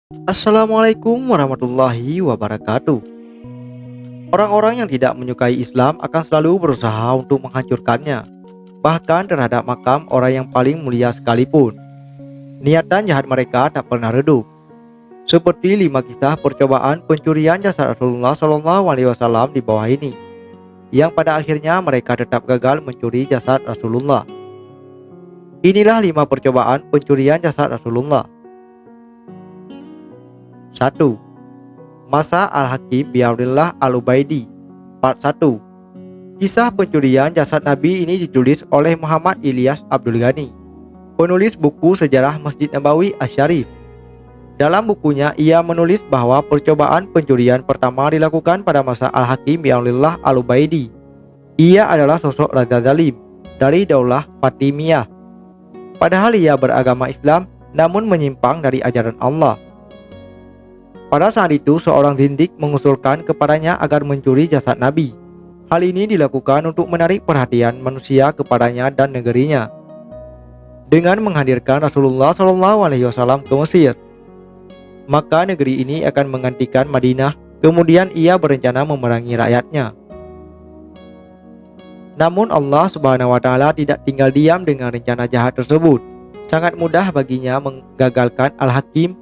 Assalamualaikum warahmatullahi wabarakatuh. Orang-orang yang tidak menyukai Islam akan selalu berusaha untuk menghancurkannya, bahkan terhadap makam orang yang paling mulia sekalipun. Niatan jahat mereka tak pernah redup. Seperti 5 kisah percobaan pencurian jasad Rasulullah SAW di bawah ini, yang pada akhirnya mereka tetap gagal mencuri jasad Rasulullah. Inilah 5 percobaan pencurian jasad Rasulullah. 1. Masa Al-Hakim bin Abdullah Al-Ubaidi. Part 1. Kisah pencurian jasad Nabi ini ditulis oleh Muhammad Ilyas Abdul Ghani, penulis buku sejarah Masjid Nabawi Asy-Syarif. Dalam bukunya, ia menulis bahwa percobaan pencurian pertama dilakukan pada masa Al-Hakim bin Abdullah Al-Ubaidi. Ia adalah sosok raja zalim dari Daulah Fatimiyah. Padahal ia beragama Islam namun menyimpang dari ajaran Allah. Pada saat itu, seorang zindik mengusulkan kepadanya agar mencuri jasad Nabi. Hal ini dilakukan untuk menarik perhatian manusia kepadanya dan negerinya, dengan menghadirkan Rasulullah SAW ke Mesir. Maka negeri ini akan menggantikan Madinah. Kemudian ia berencana memerangi rakyatnya. Namun Allah Subhanahu wa Ta'ala tidak tinggal diam dengan rencana jahat tersebut. Sangat mudah baginya menggagalkan Al-Hakim.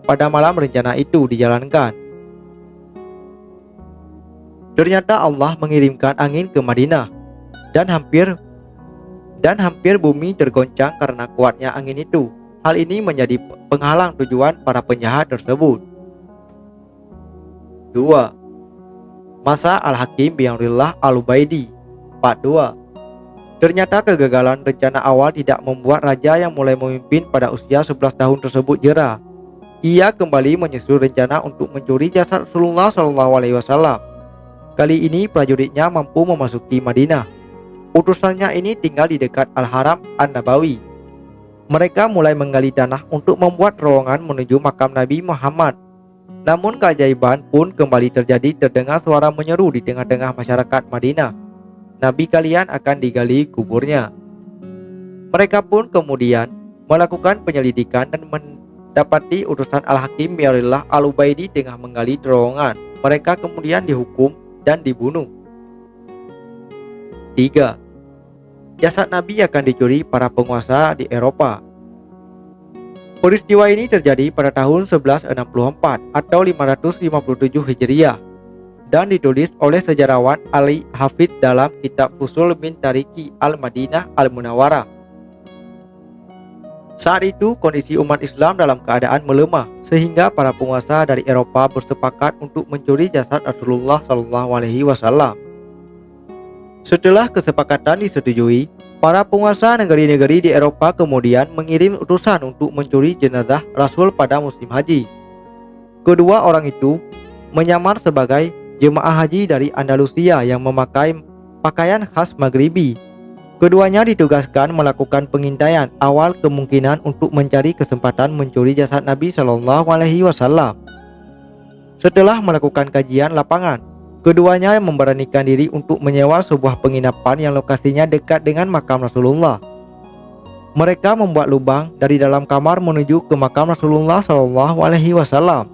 Pada malam rencana itu dijalankan, ternyata Allah mengirimkan angin ke Madinah dan hampir bumi tergoncang karena kuatnya angin itu. Hal ini menjadi penghalang tujuan para penjahat tersebut. 2. Masa Al-Hakim bin Abdullah Al-Ubaidi. Part 2. Ternyata kegagalan rencana awal tidak membuat raja yang mulai memimpin pada usia 11 tahun tersebut jera. Ia kembali menyusun rencana untuk mencuri jasad Rasulullah SAW. Kali ini prajuritnya mampu memasuki Madinah. Utusannya ini tinggal di dekat Al-Haram An-Nabawi. Mereka mulai menggali tanah untuk membuat terowongan menuju makam Nabi Muhammad. Namun keajaiban pun kembali terjadi. Terdengar suara menyeru di tengah-tengah masyarakat Madinah, "Nabi kalian akan digali kuburnya." Mereka pun kemudian melakukan penyelidikan dan dapati utusan Al-Hakim bin Abdullah Al-Ubaidi tengah menggali terowongan. Mereka kemudian dihukum dan dibunuh. 3. Jasad Nabi akan dicuri para penguasa di Eropa. Peristiwa ini terjadi pada tahun 1164 atau 557 Hijriah dan ditulis oleh sejarawan Ali Hafid dalam kitab Fusul min Tariki Al-Madinah Al-Munawwarah. Saat itu kondisi umat Islam dalam keadaan melemah, sehingga para penguasa dari Eropa bersepakat untuk mencuri jasad Rasulullah SAW. Setelah kesepakatan disetujui, para penguasa negeri-negeri di Eropa kemudian mengirim utusan untuk mencuri jenazah Rasul pada musim haji. Kedua orang itu menyamar sebagai jemaah haji dari Andalusia yang memakai pakaian khas Maghribi. Keduanya ditugaskan melakukan pengintaian awal kemungkinan untuk mencari kesempatan mencuri jasad Nabi SAW. Setelah melakukan kajian lapangan, keduanya memberanikan diri untuk menyewa sebuah penginapan yang lokasinya dekat dengan makam Rasulullah. Mereka membuat lubang dari dalam kamar menuju ke makam Rasulullah SAW.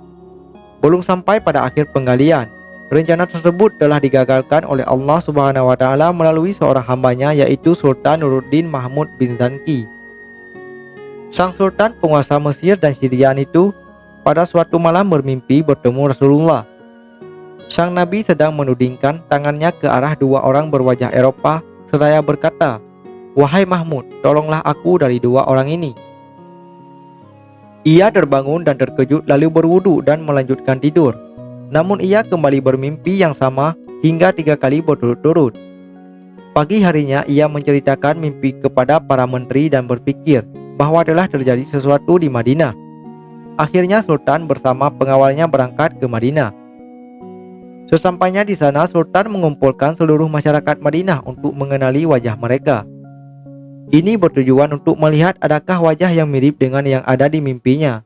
Belum sampai pada akhir penggalian, rencana tersebut telah digagalkan oleh Allah Subhanahu wa Ta'ala melalui seorang hambanya, yaitu Sultan Nuruddin Mahmud bin Zanki. Sang sultan penguasa Mesir dan Syria itu pada suatu malam bermimpi bertemu Rasulullah. Sang Nabi sedang menudingkan tangannya ke arah dua orang berwajah Eropa seraya berkata, "Wahai Mahmud, tolonglah aku dari dua orang ini." Ia terbangun dan terkejut lalu berwudu dan melanjutkan tidur. Namun ia kembali bermimpi yang sama hingga 3 kali berturut-turut. Pagi harinya ia menceritakan mimpi kepada para menteri dan berpikir bahwa telah terjadi sesuatu di Madinah. Akhirnya Sultan bersama pengawalnya berangkat ke Madinah. Sesampainya di sana, Sultan mengumpulkan seluruh masyarakat Madinah untuk mengenali wajah mereka. Ini bertujuan untuk melihat adakah wajah yang mirip dengan yang ada di mimpinya.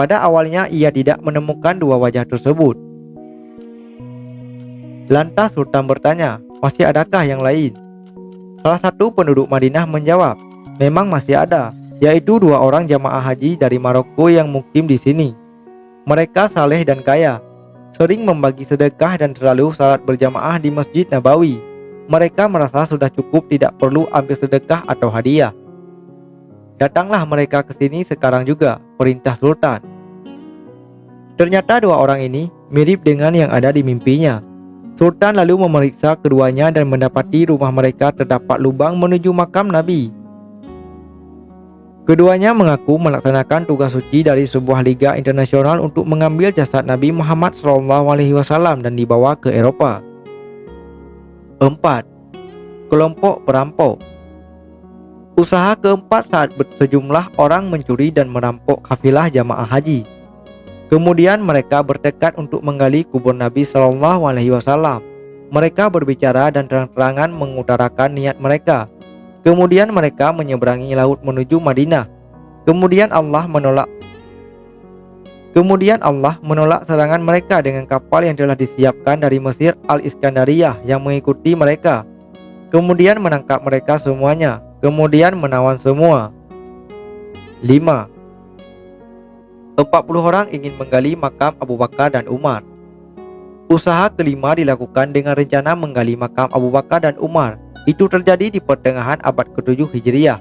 Pada awalnya ia tidak menemukan dua wajah tersebut. Lantas Sultan bertanya, "Masih adakah yang lain?" Salah satu penduduk Madinah menjawab, "Memang masih ada. yaitu 2 orang jamaah haji dari Maroko yang mukim di sini. Mereka saleh dan kaya, sering membagi sedekah dan selalu salat berjamaah di Masjid Nabawi. Mereka merasa sudah cukup, tidak perlu ambil sedekah atau hadiah. Datanglah mereka ke sini sekarang juga, perintah Sultan. Ternyata 2 orang ini mirip dengan yang ada di mimpinya. Sultan lalu memeriksa keduanya dan mendapati rumah mereka terdapat lubang menuju makam Nabi. Keduanya mengaku melaksanakan tugas suci dari sebuah liga internasional untuk mengambil jasad Nabi Muhammad SAW dan dibawa ke Eropa. 4. Kelompok perampok. Usaha keempat saat sejumlah orang mencuri dan merampok kafilah jamaah haji. Kemudian mereka bertekad untuk menggali kubur Nabi SAW. Mereka berbicara dan terang-terangan mengutarakan niat mereka. Kemudian mereka menyeberangi laut menuju Madinah. Kemudian Allah menolak serangan mereka dengan kapal yang telah disiapkan dari Mesir, Al-Iskandariyah, yang mengikuti mereka. Kemudian menangkap mereka semuanya. Kemudian menawan semua. 5. 40 orang ingin menggali makam Abu Bakar dan Umar. Usaha kelima dilakukan dengan rencana menggali makam Abu Bakar dan Umar. Itu terjadi di pertengahan abad ke-7 Hijriah.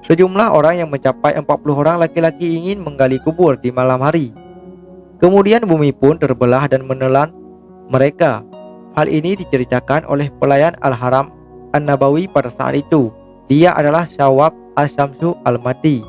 Sejumlah orang yang mencapai 40 orang laki-laki ingin menggali kubur di malam hari. Kemudian bumi pun terbelah dan menelan mereka. Hal ini diceritakan oleh pelayan Al-Haram An-Nabawi pada saat itu. Dia adalah Syawab Al-Syamsu Al-Mati.